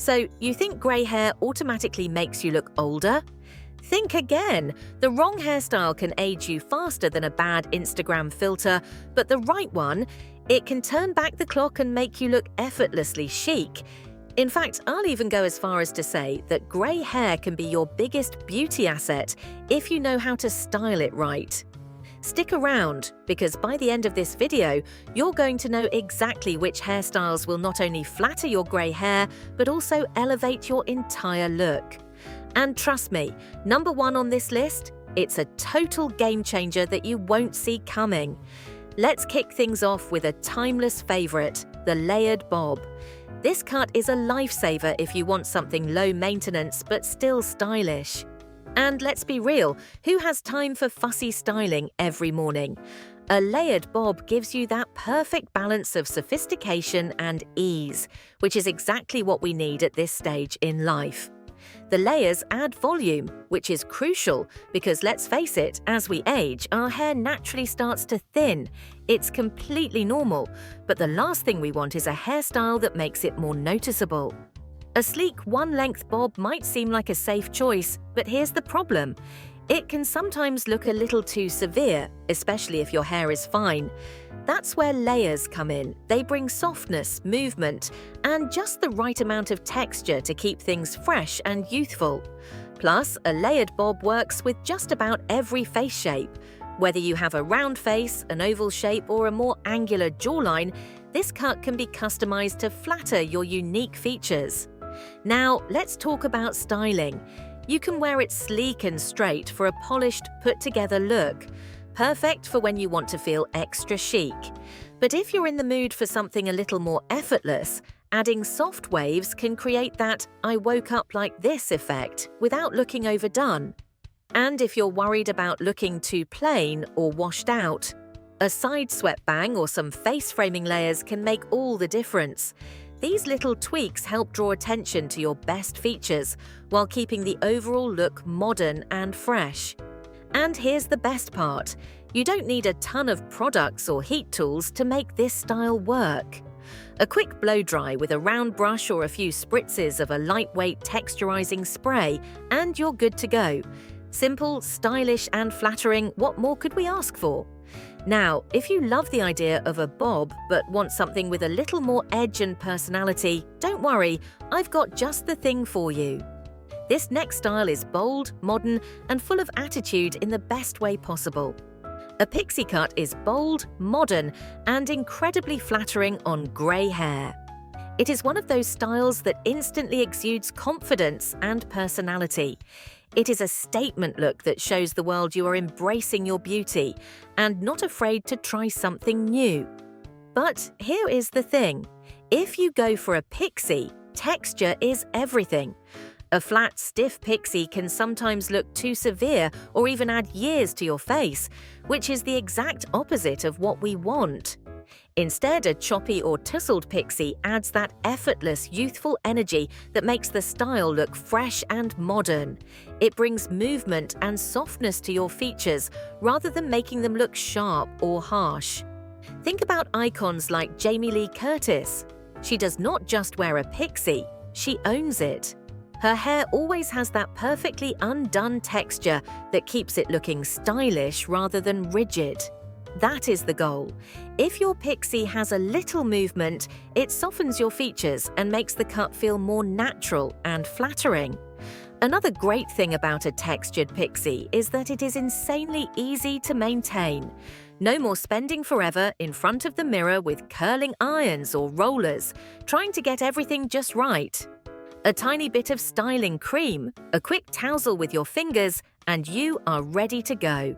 So, you think grey hair automatically makes you look older? Think again. The wrong hairstyle can age you faster than a bad Instagram filter, but the right one, it can turn back the clock and make you look effortlessly chic. In fact, I'll even go as far as to say that grey hair can be your biggest beauty asset if you know how to style it right. Stick around, because by the end of this video, you're going to know exactly which hairstyles will not only flatter your grey hair, but also elevate your entire look. And trust me, number one on this list, it's a total game changer that you won't see coming. Let's kick things off with a timeless favourite, the layered bob. This cut is a lifesaver if you want something low maintenance but still stylish. And let's be real, who has time for fussy styling every morning? A layered bob gives you that perfect balance of sophistication and ease, which is exactly what we need at this stage in life. The layers add volume, which is crucial because let's face it, as we age, our hair naturally starts to thin. It's completely normal, but the last thing we want is a hairstyle that makes it more noticeable. A sleek one-length bob might seem like a safe choice, but here's the problem. It can sometimes look a little too severe, especially if your hair is fine. That's where layers come in. They bring softness, movement, and just the right amount of texture to keep things fresh and youthful. Plus, a layered bob works with just about every face shape. Whether you have a round face, an oval shape, or a more angular jawline, this cut can be customized to flatter your unique features. Now, let's talk about styling. You can wear it sleek and straight for a polished, put-together look. Perfect for when you want to feel extra chic. But if you're in the mood for something a little more effortless, adding soft waves can create that "I woke up like this" effect without looking overdone. And if you're worried about looking too plain or washed out, a side swept bang or some face framing layers can make all the difference. These little tweaks help draw attention to your best features while keeping the overall look modern and fresh. And here's the best part. You don't need a ton of products or heat tools to make this style work. A quick blow dry with a round brush or a few spritzes of a lightweight texturizing spray, and you're good to go. Simple, stylish, and flattering, what more could we ask for? Now, if you love the idea of a bob but want something with a little more edge and personality, don't worry, I've got just the thing for you. This next style is bold, modern, and full of attitude in the best way possible. A pixie cut is bold, modern, and incredibly flattering on grey hair. It is one of those styles that instantly exudes confidence and personality. It is a statement look that shows the world you are embracing your beauty and not afraid to try something new. But here is the thing. If you go for a pixie, texture is everything. A flat, stiff pixie can sometimes look too severe or even add years to your face, which is the exact opposite of what we want. Instead, a choppy or tousled pixie adds that effortless, youthful energy that makes the style look fresh and modern. It brings movement and softness to your features rather than making them look sharp or harsh. Think about icons like Jamie Lee Curtis. She does not just wear a pixie, she owns it. Her hair always has that perfectly undone texture that keeps it looking stylish rather than rigid. That is the goal. If your pixie has a little movement, it softens your features and makes the cut feel more natural and flattering. Another great thing about a textured pixie is that it is insanely easy to maintain. No more spending forever in front of the mirror with curling irons or rollers, trying to get everything just right. A tiny bit of styling cream, a quick tousle with your fingers, and you are ready to go.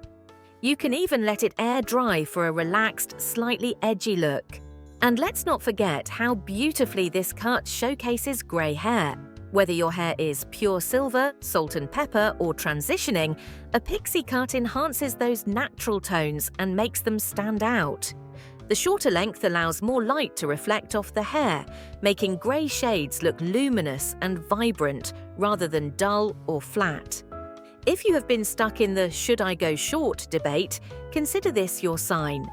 You can even let it air dry for a relaxed, slightly edgy look. And let's not forget how beautifully this cut showcases grey hair. Whether your hair is pure silver, salt and pepper, or transitioning, a pixie cut enhances those natural tones and makes them stand out. The shorter length allows more light to reflect off the hair, making grey shades look luminous and vibrant rather than dull or flat. If you have been stuck in the "should I go short" debate, consider this your sign.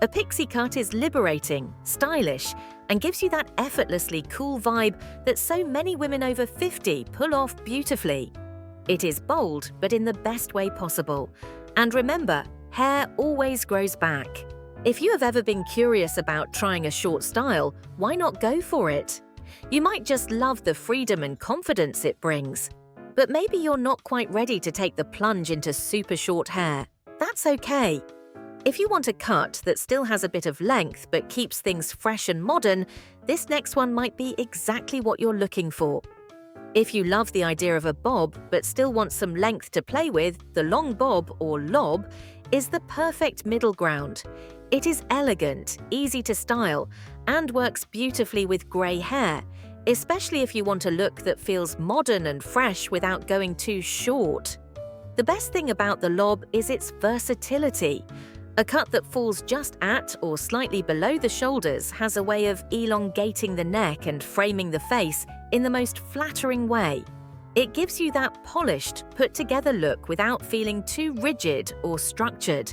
A pixie cut is liberating, stylish, and gives you that effortlessly cool vibe that so many women over 50 pull off beautifully. It is bold, but in the best way possible. And remember, hair always grows back. If you have ever been curious about trying a short style, why not go for it? You might just love the freedom and confidence it brings. But maybe you're not quite ready to take the plunge into super short hair. That's okay. If you want a cut that still has a bit of length but keeps things fresh and modern, this next one might be exactly what you're looking for. If you love the idea of a bob but still want some length to play with, the long bob or lob is the perfect middle ground. It is elegant, easy to style, and works beautifully with grey hair, especially if you want a look that feels modern and fresh without going too short. The best thing about the lob is its versatility. A cut that falls just at or slightly below the shoulders has a way of elongating the neck and framing the face in the most flattering way. It gives you that polished, put-together look without feeling too rigid or structured.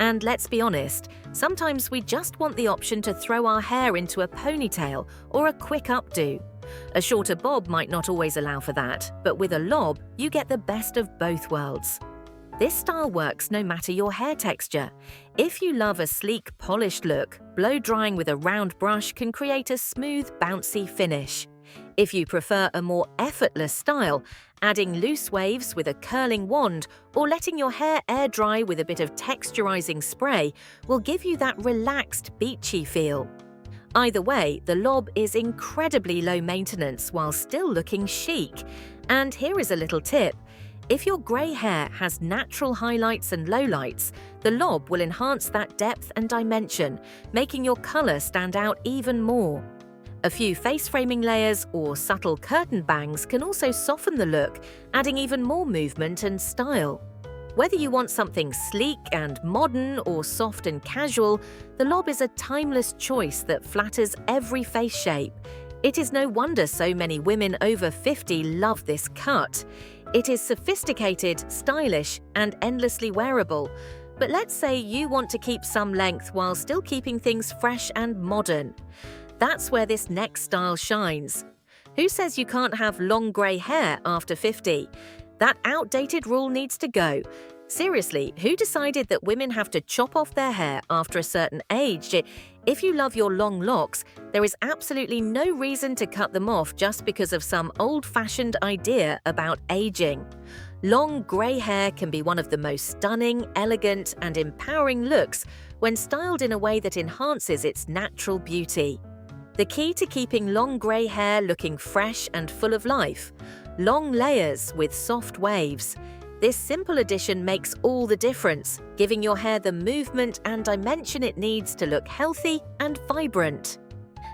And let's be honest, sometimes we just want the option to throw our hair into a ponytail or a quick updo. A shorter bob might not always allow for that, but with a lob, you get the best of both worlds. This style works no matter your hair texture. If you love a sleek, polished look, blow-drying with a round brush can create a smooth, bouncy finish. If you prefer a more effortless style, adding loose waves with a curling wand or letting your hair air dry with a bit of texturizing spray will give you that relaxed, beachy feel. Either way, the lob is incredibly low maintenance while still looking chic. And here is a little tip. If your grey hair has natural highlights and lowlights, the lob will enhance that depth and dimension, making your colour stand out even more. A few face framing layers or subtle curtain bangs can also soften the look, adding even more movement and style. Whether you want something sleek and modern or soft and casual, the lob is a timeless choice that flatters every face shape. It is no wonder so many women over 50 love this cut. It is sophisticated, stylish, and endlessly wearable. But let's say you want to keep some length while still keeping things fresh and modern. That's where this next style shines. Who says you can't have long grey hair after 50? That outdated rule needs to go. Seriously, who decided that women have to chop off their hair after a certain age? If you love your long locks, there is absolutely no reason to cut them off just because of some old-fashioned idea about aging. Long grey hair can be one of the most stunning, elegant, and empowering looks when styled in a way that enhances its natural beauty. The key to keeping long grey hair looking fresh and full of life: long layers with soft waves. This simple addition makes all the difference, giving your hair the movement and dimension it needs to look healthy and vibrant.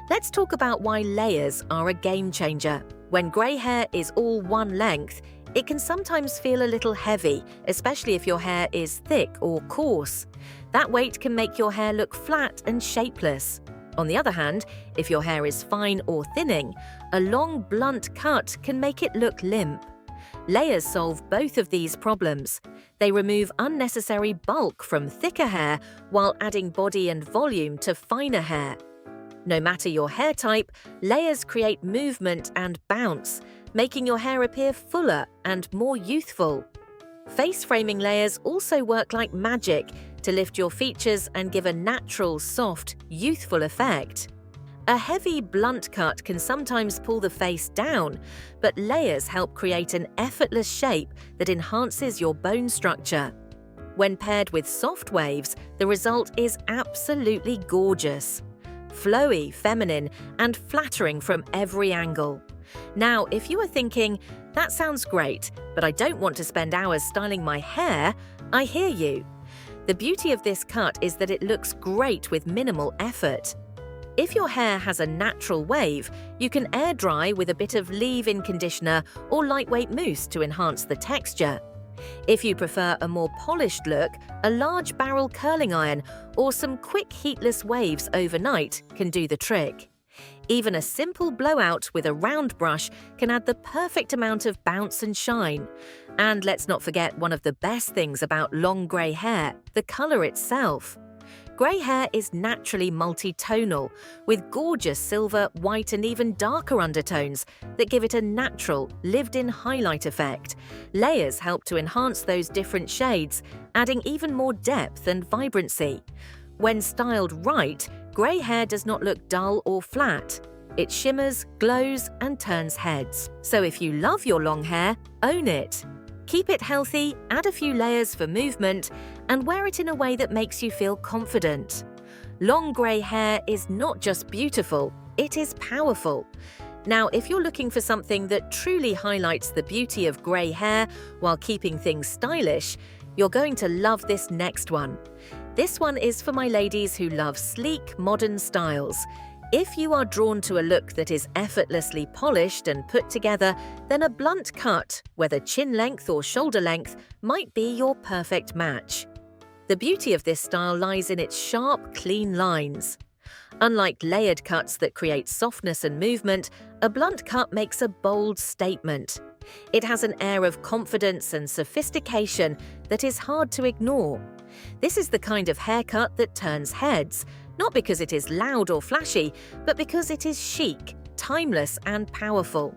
Let's talk about why layers are a game changer. When grey hair is all one length, it can sometimes feel a little heavy, especially if your hair is thick or coarse. That weight can make your hair look flat and shapeless. On the other hand, if your hair is fine or thinning, a long, blunt cut can make it look limp. Layers solve both of these problems. They remove unnecessary bulk from thicker hair while adding body and volume to finer hair. No matter your hair type, layers create movement and bounce, making your hair appear fuller and more youthful. Face framing layers also work like magic to lift your features and give a natural, soft, youthful effect. A heavy, blunt cut can sometimes pull the face down, but layers help create an effortless shape that enhances your bone structure. When paired with soft waves, the result is absolutely gorgeous. Flowy, feminine, and flattering from every angle. Now, if you are thinking, that sounds great, but I don't want to spend hours styling my hair, I hear you. The beauty of this cut is that it looks great with minimal effort. If your hair has a natural wave, you can air dry with a bit of leave-in conditioner or lightweight mousse to enhance the texture. If you prefer a more polished look, a large barrel curling iron or some quick heatless waves overnight can do the trick. Even a simple blowout with a round brush can add the perfect amount of bounce and shine. And let's not forget one of the best things about long grey hair, the colour itself. Grey hair is naturally multi-tonal, with gorgeous silver, white and even darker undertones that give it a natural, lived-in highlight effect. Layers help to enhance those different shades, adding even more depth and vibrancy. When styled right, grey hair does not look dull or flat. It shimmers, glows and turns heads. So if you love your long hair, own it. Keep it healthy, add a few layers for movement, and wear it in a way that makes you feel confident. Long grey hair is not just beautiful, it is powerful. Now, if you're looking for something that truly highlights the beauty of grey hair while keeping things stylish, you're going to love this next one. This one is for my ladies who love sleek, modern styles. If you are drawn to a look that is effortlessly polished and put together, then a blunt cut, whether chin length or shoulder length, might be your perfect match. The beauty of this style lies in its sharp, clean lines. Unlike layered cuts that create softness and movement, a blunt cut makes a bold statement. It has an air of confidence and sophistication that is hard to ignore. This is the kind of haircut that turns heads, not because it is loud or flashy, but because it is chic, timeless and powerful.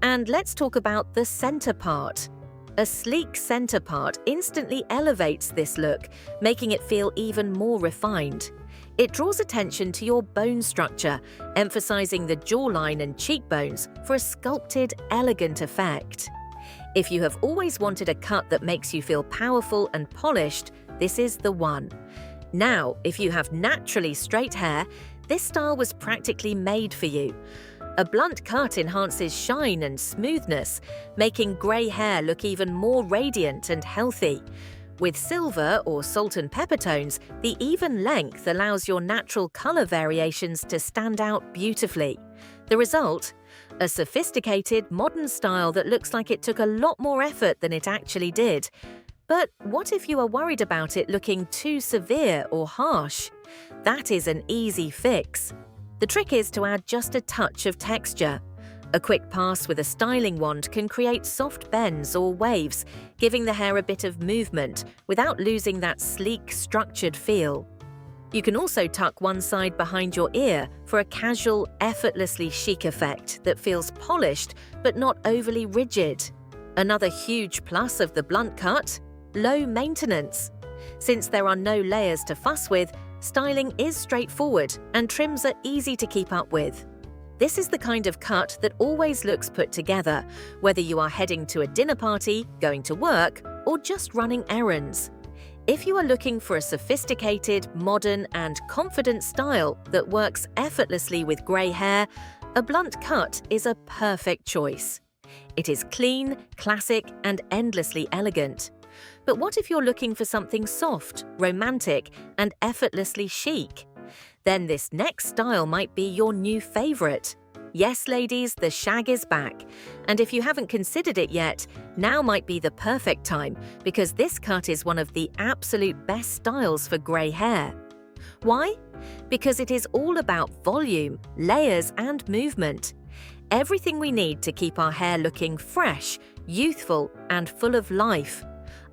And let's talk about the center part. A sleek center part instantly elevates this look, making it feel even more refined. It draws attention to your bone structure, emphasizing the jawline and cheekbones for a sculpted, elegant effect. If you have always wanted a cut that makes you feel powerful and polished, this is the one. Now, if you have naturally straight hair, this style was practically made for you. A blunt cut enhances shine and smoothness, making grey hair look even more radiant and healthy. With silver or salt and pepper tones, the even length allows your natural color variations to stand out beautifully. The result? A sophisticated, modern style that looks like it took a lot more effort than it actually did. But what if you are worried about it looking too severe or harsh? That is an easy fix. The trick is to add just a touch of texture. A quick pass with a styling wand can create soft bends or waves, giving the hair a bit of movement without losing that sleek, structured feel. You can also tuck one side behind your ear for a casual, effortlessly chic effect that feels polished but not overly rigid. Another huge plus of the blunt cut: low maintenance. Since there are no layers to fuss with, styling is straightforward and trims are easy to keep up with. This is the kind of cut that always looks put together, whether you are heading to a dinner party, going to work, or just running errands. If you are looking for a sophisticated, modern, and confident style that works effortlessly with grey hair, a blunt cut is a perfect choice. It is clean, classic, and endlessly elegant. But what if you're looking for something soft, romantic, and effortlessly chic? Then this next style might be your new favorite. Yes, ladies, the shag is back. And if you haven't considered it yet, now might be the perfect time, because this cut is one of the absolute best styles for grey hair. Why? Because it is all about volume, layers, and movement. Everything we need to keep our hair looking fresh, youthful, and full of life.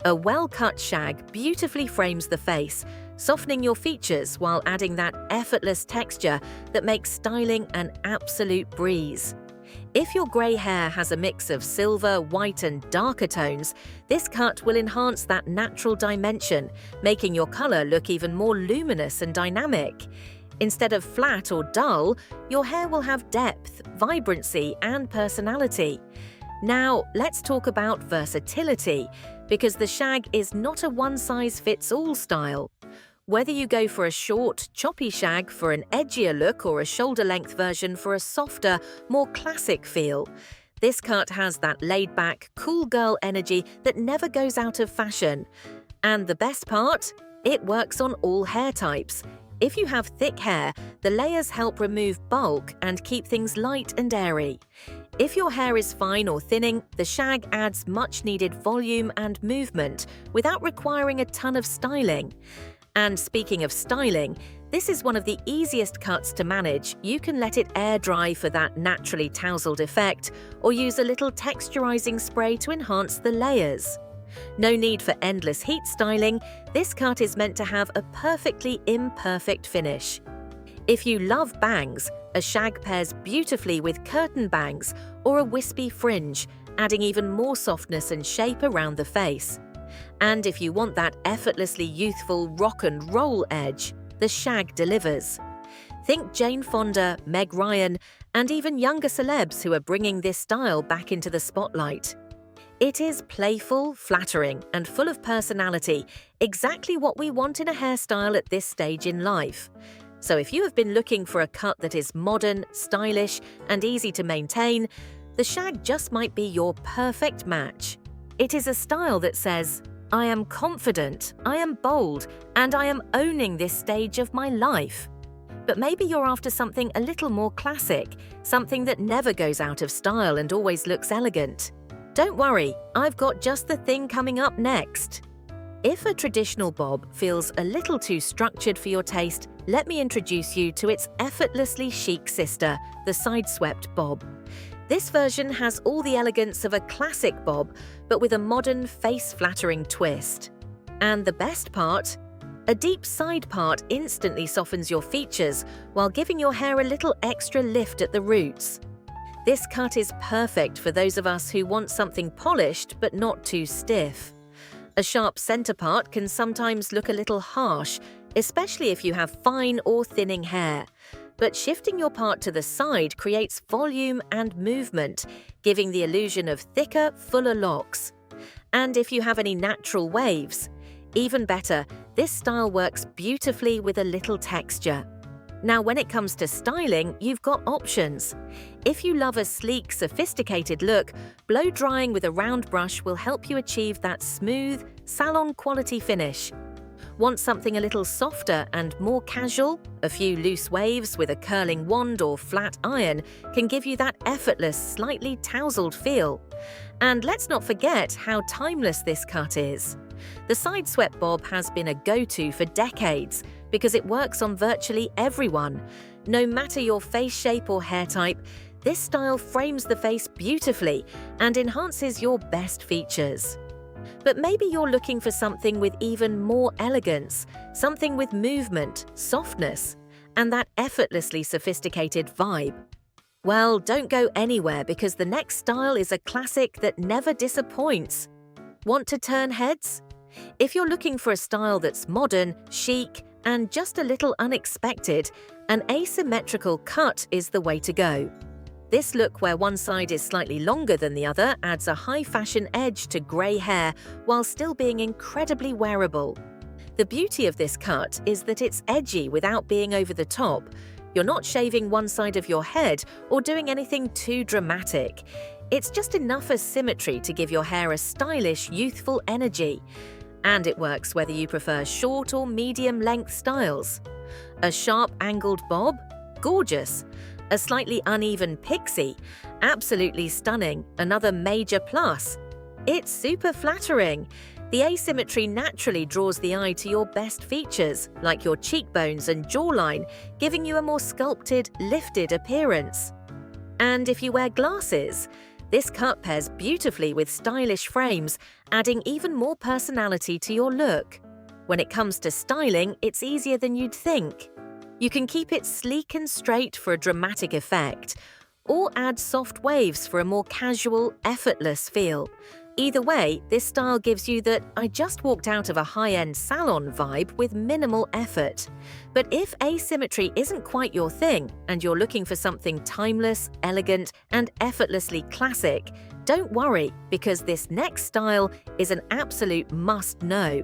A well-cut shag beautifully frames the face, softening your features while adding that effortless texture that makes styling an absolute breeze. If your grey hair has a mix of silver, white and darker tones, this cut will enhance that natural dimension, making your colour look even more luminous and dynamic. Instead of flat or dull, your hair will have depth, vibrancy and personality. Now, let's talk about versatility, because the shag is not a one-size-fits-all style. Whether you go for a short, choppy shag for an edgier look or a shoulder-length version for a softer, more classic feel, this cut has that laid-back, cool girl energy that never goes out of fashion. And the best part? It works on all hair types. If you have thick hair, the layers help remove bulk and keep things light and airy. If your hair is fine or thinning, the shag adds much-needed volume and movement without requiring a ton of styling. And speaking of styling, this is one of the easiest cuts to manage. You can let it air dry for that naturally tousled effect, or use a little texturizing spray to enhance the layers. No need for endless heat styling, this cut is meant to have a perfectly imperfect finish. If you love bangs, a shag pairs beautifully with curtain bangs or a wispy fringe, adding even more softness and shape around the face. And if you want that effortlessly youthful rock and roll edge, the shag delivers. Think Jane Fonda, Meg Ryan, and even younger celebs who are bringing this style back into the spotlight. It is playful, flattering, and full of personality, exactly what we want in a hairstyle at this stage in life. So if you have been looking for a cut that is modern, stylish, and easy to maintain, the shag just might be your perfect match. It is a style that says, "I am confident, I am bold, and I am owning this stage of my life." But maybe you're after something a little more classic, something that never goes out of style and always looks elegant. Don't worry, I've got just the thing coming up next. If a traditional bob feels a little too structured for your taste, let me introduce you to its effortlessly chic sister, the side-swept bob. This version has all the elegance of a classic bob, but with a modern, face-flattering twist. And the best part? A deep side part instantly softens your features while giving your hair a little extra lift at the roots. This cut is perfect for those of us who want something polished but not too stiff. A sharp center part can sometimes look a little harsh, especially if you have fine or thinning hair. But shifting your part to the side creates volume and movement, giving the illusion of thicker, fuller locks. And if you have any natural waves, even better, this style works beautifully with a little texture. Now, when it comes to styling, you've got options. If you love a sleek, sophisticated look, blow drying with a round brush will help you achieve that smooth, salon-quality finish. Want something a little softer and more casual? A few loose waves with a curling wand or flat iron can give you that effortless, slightly tousled feel. And let's not forget how timeless this cut is. The side-swept bob has been a go-to for decades because it works on virtually everyone. No matter your face shape or hair type, this style frames the face beautifully and enhances your best features. But maybe you're looking for something with even more elegance, something with movement, softness, and that effortlessly sophisticated vibe. Well, don't go anywhere because the next style is a classic that never disappoints. Want to turn heads? If you're looking for a style that's modern, chic, and just a little unexpected, an asymmetrical cut is the way to go. This look where one side is slightly longer than the other adds a high-fashion edge to grey hair while still being incredibly wearable. The beauty of this cut is that it's edgy without being over the top. You're not shaving one side of your head or doing anything too dramatic. It's just enough asymmetry to give your hair a stylish, youthful energy. And it works whether you prefer short or medium-length styles. A sharp angled bob? Gorgeous. A slightly uneven pixie? Absolutely stunning, another major plus. It's super flattering. The asymmetry naturally draws the eye to your best features, like your cheekbones and jawline, giving you a more sculpted, lifted appearance. And if you wear glasses, this cut pairs beautifully with stylish frames, adding even more personality to your look. When it comes to styling, it's easier than you'd think. You can keep it sleek and straight for a dramatic effect, or add soft waves for a more casual, effortless feel. Either way, this style gives you that "I just walked out of a high-end salon" vibe with minimal effort. But if asymmetry isn't quite your thing, and you're looking for something timeless, elegant, and effortlessly classic, don't worry, because this next style is an absolute must-know.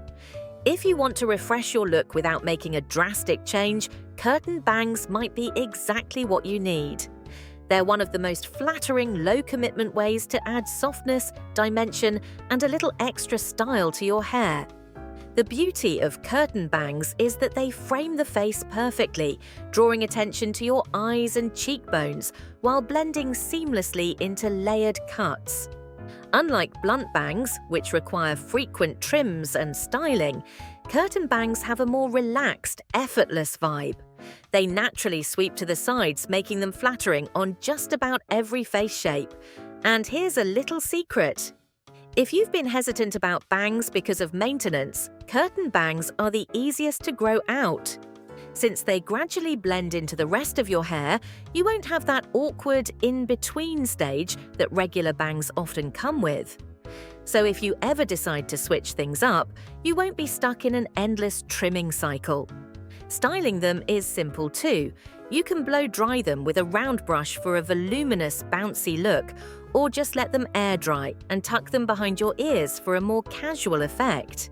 If you want to refresh your look without making a drastic change, curtain bangs might be exactly what you need. They're one of the most flattering, low-commitment ways to add softness, dimension, and a little extra style to your hair. The beauty of curtain bangs is that they frame the face perfectly, drawing attention to your eyes and cheekbones while blending seamlessly into layered cuts. Unlike blunt bangs, which require frequent trims and styling, curtain bangs have a more relaxed, effortless vibe. They naturally sweep to the sides, making them flattering on just about every face shape. And here's a little secret. If you've been hesitant about bangs because of maintenance, curtain bangs are the easiest to grow out. Since they gradually blend into the rest of your hair, you won't have that awkward in-between stage that regular bangs often come with. So if you ever decide to switch things up, you won't be stuck in an endless trimming cycle. Styling them is simple too. You can blow dry them with a round brush for a voluminous, bouncy look, or just let them air dry and tuck them behind your ears for a more casual effect.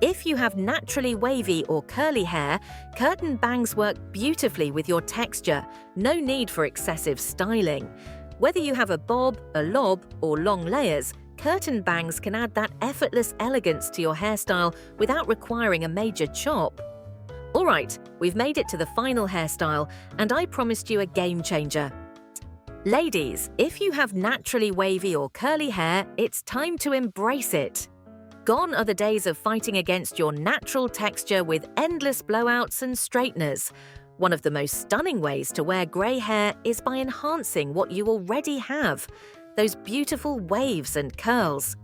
If you have naturally wavy or curly hair, curtain bangs work beautifully with your texture. No need for excessive styling. Whether you have a bob, a lob, or long layers, curtain bangs can add that effortless elegance to your hairstyle without requiring a major chop. Alright, we've made it to the final hairstyle, and I promised you a game changer. Ladies, if you have naturally wavy or curly hair, it's time to embrace it. Gone are the days of fighting against your natural texture with endless blowouts and straighteners. One of the most stunning ways to wear grey hair is by enhancing what you already have, those beautiful waves and curls.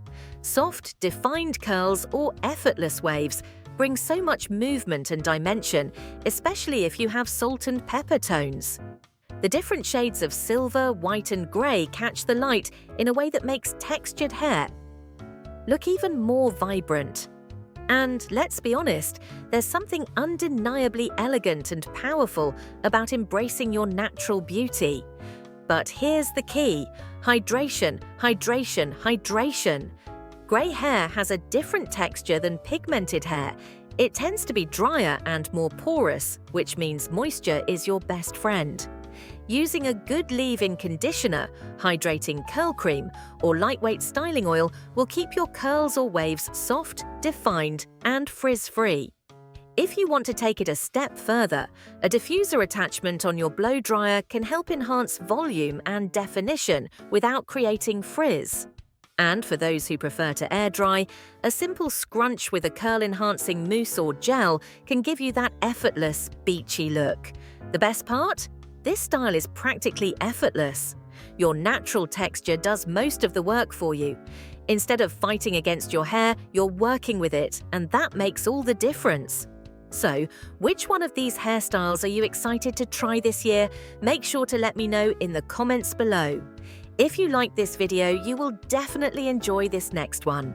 Soft, defined curls or effortless waves bring so much movement and dimension, especially if you have salt and pepper tones. The different shades of silver, white and grey catch the light in a way that makes textured hair look even more vibrant. And let's be honest, there's something undeniably elegant and powerful about embracing your natural beauty. But here's the key: hydration, hydration, hydration. Grey hair has a different texture than pigmented hair. It tends to be drier and more porous, which means moisture is your best friend. Using a good leave-in conditioner, hydrating curl cream, or lightweight styling oil will keep your curls or waves soft, defined, and frizz-free. If you want to take it a step further, a diffuser attachment on your blow dryer can help enhance volume and definition without creating frizz. And for those who prefer to air dry, a simple scrunch with a curl-enhancing mousse or gel can give you that effortless, beachy look. The best part? This style is practically effortless. Your natural texture does most of the work for you. Instead of fighting against your hair, you're working with it, and that makes all the difference. So, which one of these hairstyles are you excited to try this year? Make sure to let me know in the comments below. If you liked this video, you will definitely enjoy this next one.